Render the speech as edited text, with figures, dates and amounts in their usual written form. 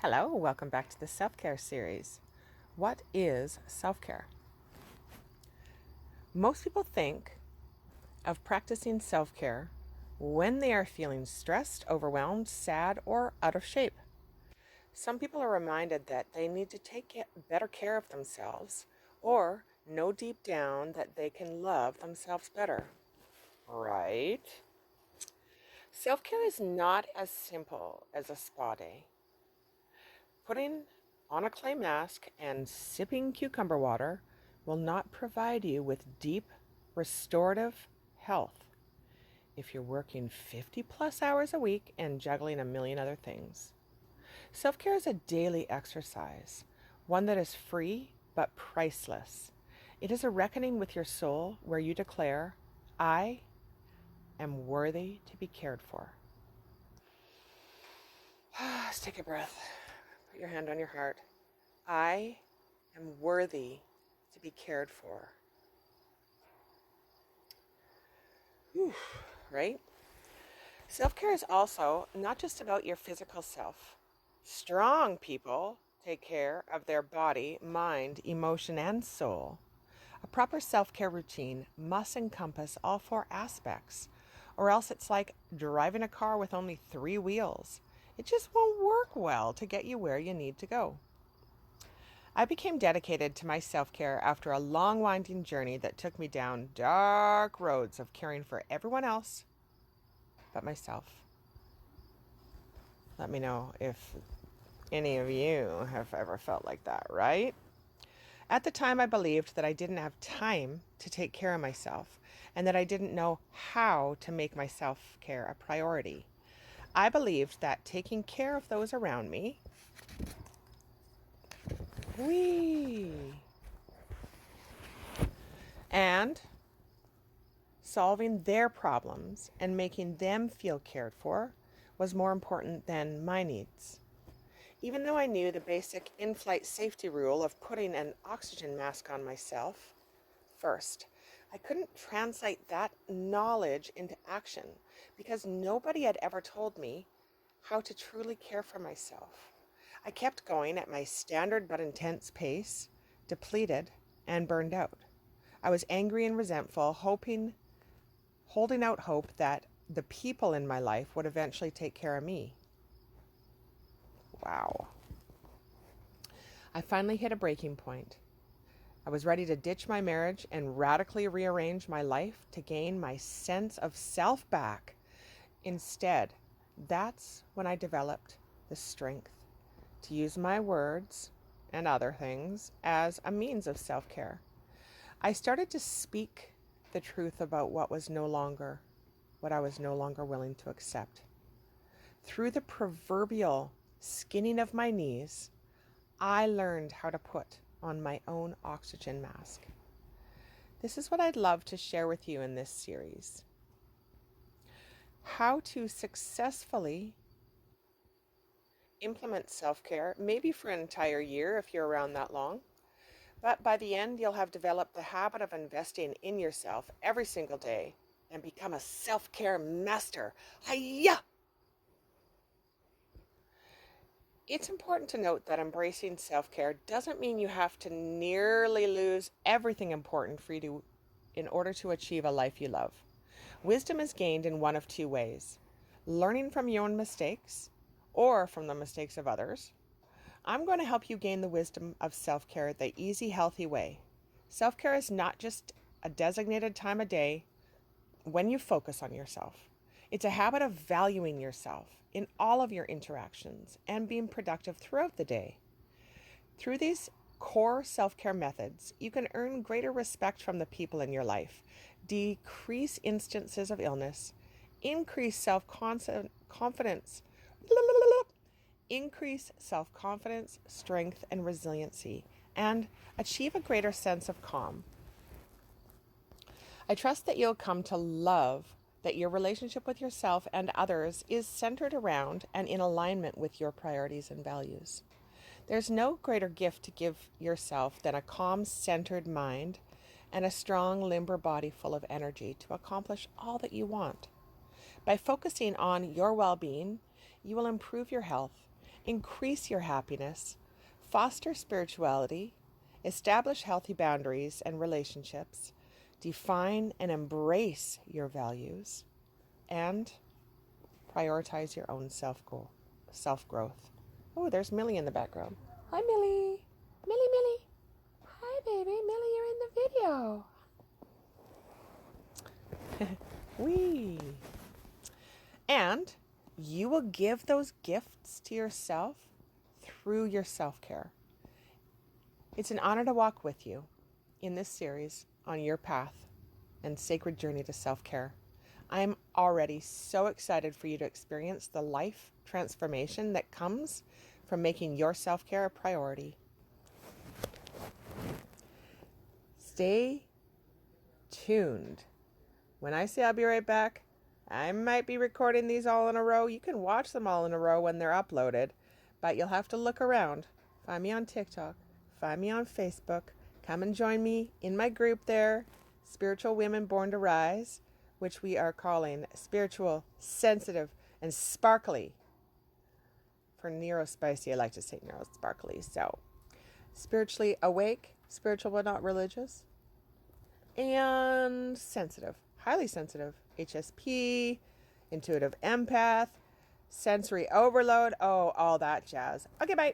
Hello, welcome back to the self-care series. What is self-care? Most people think of practicing self-care when they are feeling stressed, overwhelmed, sad, or out of shape. Some people are reminded that they need to take better care of themselves or know deep down that they can love themselves better. Right? Self-care is not as simple as a spa day. Putting on a clay mask and sipping cucumber water will not provide you with deep, restorative health if you're working 50 plus hours a week and juggling a million other things. Self-care is a daily exercise, one that is free but priceless. It is a reckoning with your soul where you declare, I am worthy to be cared for. Let's take a breath. Put your hand on your heart. I am worthy to be cared for. Whew, right? Self-care is also not just about your physical self. Strong people take care of their body, mind, emotion, and soul. A proper self-care routine must encompass all four aspects, or else it's like driving a car with only 3 wheels. It just won't work well to get you where you need to go. I became dedicated to my self-care after a long winding journey that took me down dark roads of caring for everyone else but myself. Let me know if any of you have ever felt like that, right? At the time, I believed that I didn't have time to take care of myself and that I didn't know how to make my self-care a priority. I believed that taking care of those around me, and solving their problems and making them feel cared for was more important than my needs. Even though I knew the basic in-flight safety rule of putting an oxygen mask on myself first, I couldn't translate that knowledge into action because nobody had ever told me how to truly care for myself. I kept going at my standard but intense pace, depleted and burned out. I was angry and resentful, holding out hope that the people in my life would eventually take care of me. Wow. I finally hit a breaking point. I was ready to ditch my marriage and radically rearrange my life to gain my sense of self back. Instead, that's when I developed the strength to use my words and other things as a means of self-care. I started to speak the truth about what I was no longer willing to accept. Through the proverbial skinning of my knees, I learned how to put on my own oxygen mask. This is what I'd love to share with you in this series. How to successfully implement self-care, maybe for an entire year if you're around that long. But by the end, you'll have developed the habit of investing in yourself every single day and become a self-care master. Hiya! It's important to note that embracing self-care doesn't mean you have to nearly lose everything important for you in order to achieve a life you love. Wisdom is gained in one of two ways: learning from your own mistakes or from the mistakes of others. I'm going to help you gain the wisdom of self-care the easy, healthy way. Self-care is not just a designated time of day when you focus on yourself. It's a habit of valuing yourself in all of your interactions and being productive throughout the day. Through these core self-care methods, you can earn greater respect from the people in your life, decrease instances of illness, increase self-confidence, strength, and resiliency, and achieve a greater sense of calm. I trust that you'll come to love that your relationship with yourself and others is centered around and in alignment with your priorities and values. There's no greater gift to give yourself than a calm, centered mind and a strong, limber body full of energy to accomplish all that you want. By focusing on your well-being, you will improve your health increase your happiness, foster spirituality, establish healthy boundaries and relationships, define and embrace your values, and prioritize your own self-growth. Oh, there's Millie in the background. Hi, Millie. Millie, Millie. Hi, baby. Millie, you're in the video. Wee. And you will give those gifts to yourself through your self-care. It's an honor to walk with you in this series on your path and sacred journey to self-care. I'm already so excited for you to experience the life transformation that comes from making your self-care a priority. Stay tuned. When I say I'll be right back, I might be recording these all in a row. You can watch them all in a row when they're uploaded, but you'll have to look around. Find me on TikTok. Find me on Facebook. Come and join me in my group there, Spiritual Women Born to Rise, which we are calling Spiritual, Sensitive, and Sparkly. For neurospicy, I like to say neurosparkly. So, spiritually awake, spiritual but not religious, and sensitive, highly sensitive, HSP, intuitive empath, sensory overload, oh, all that jazz. Okay, bye.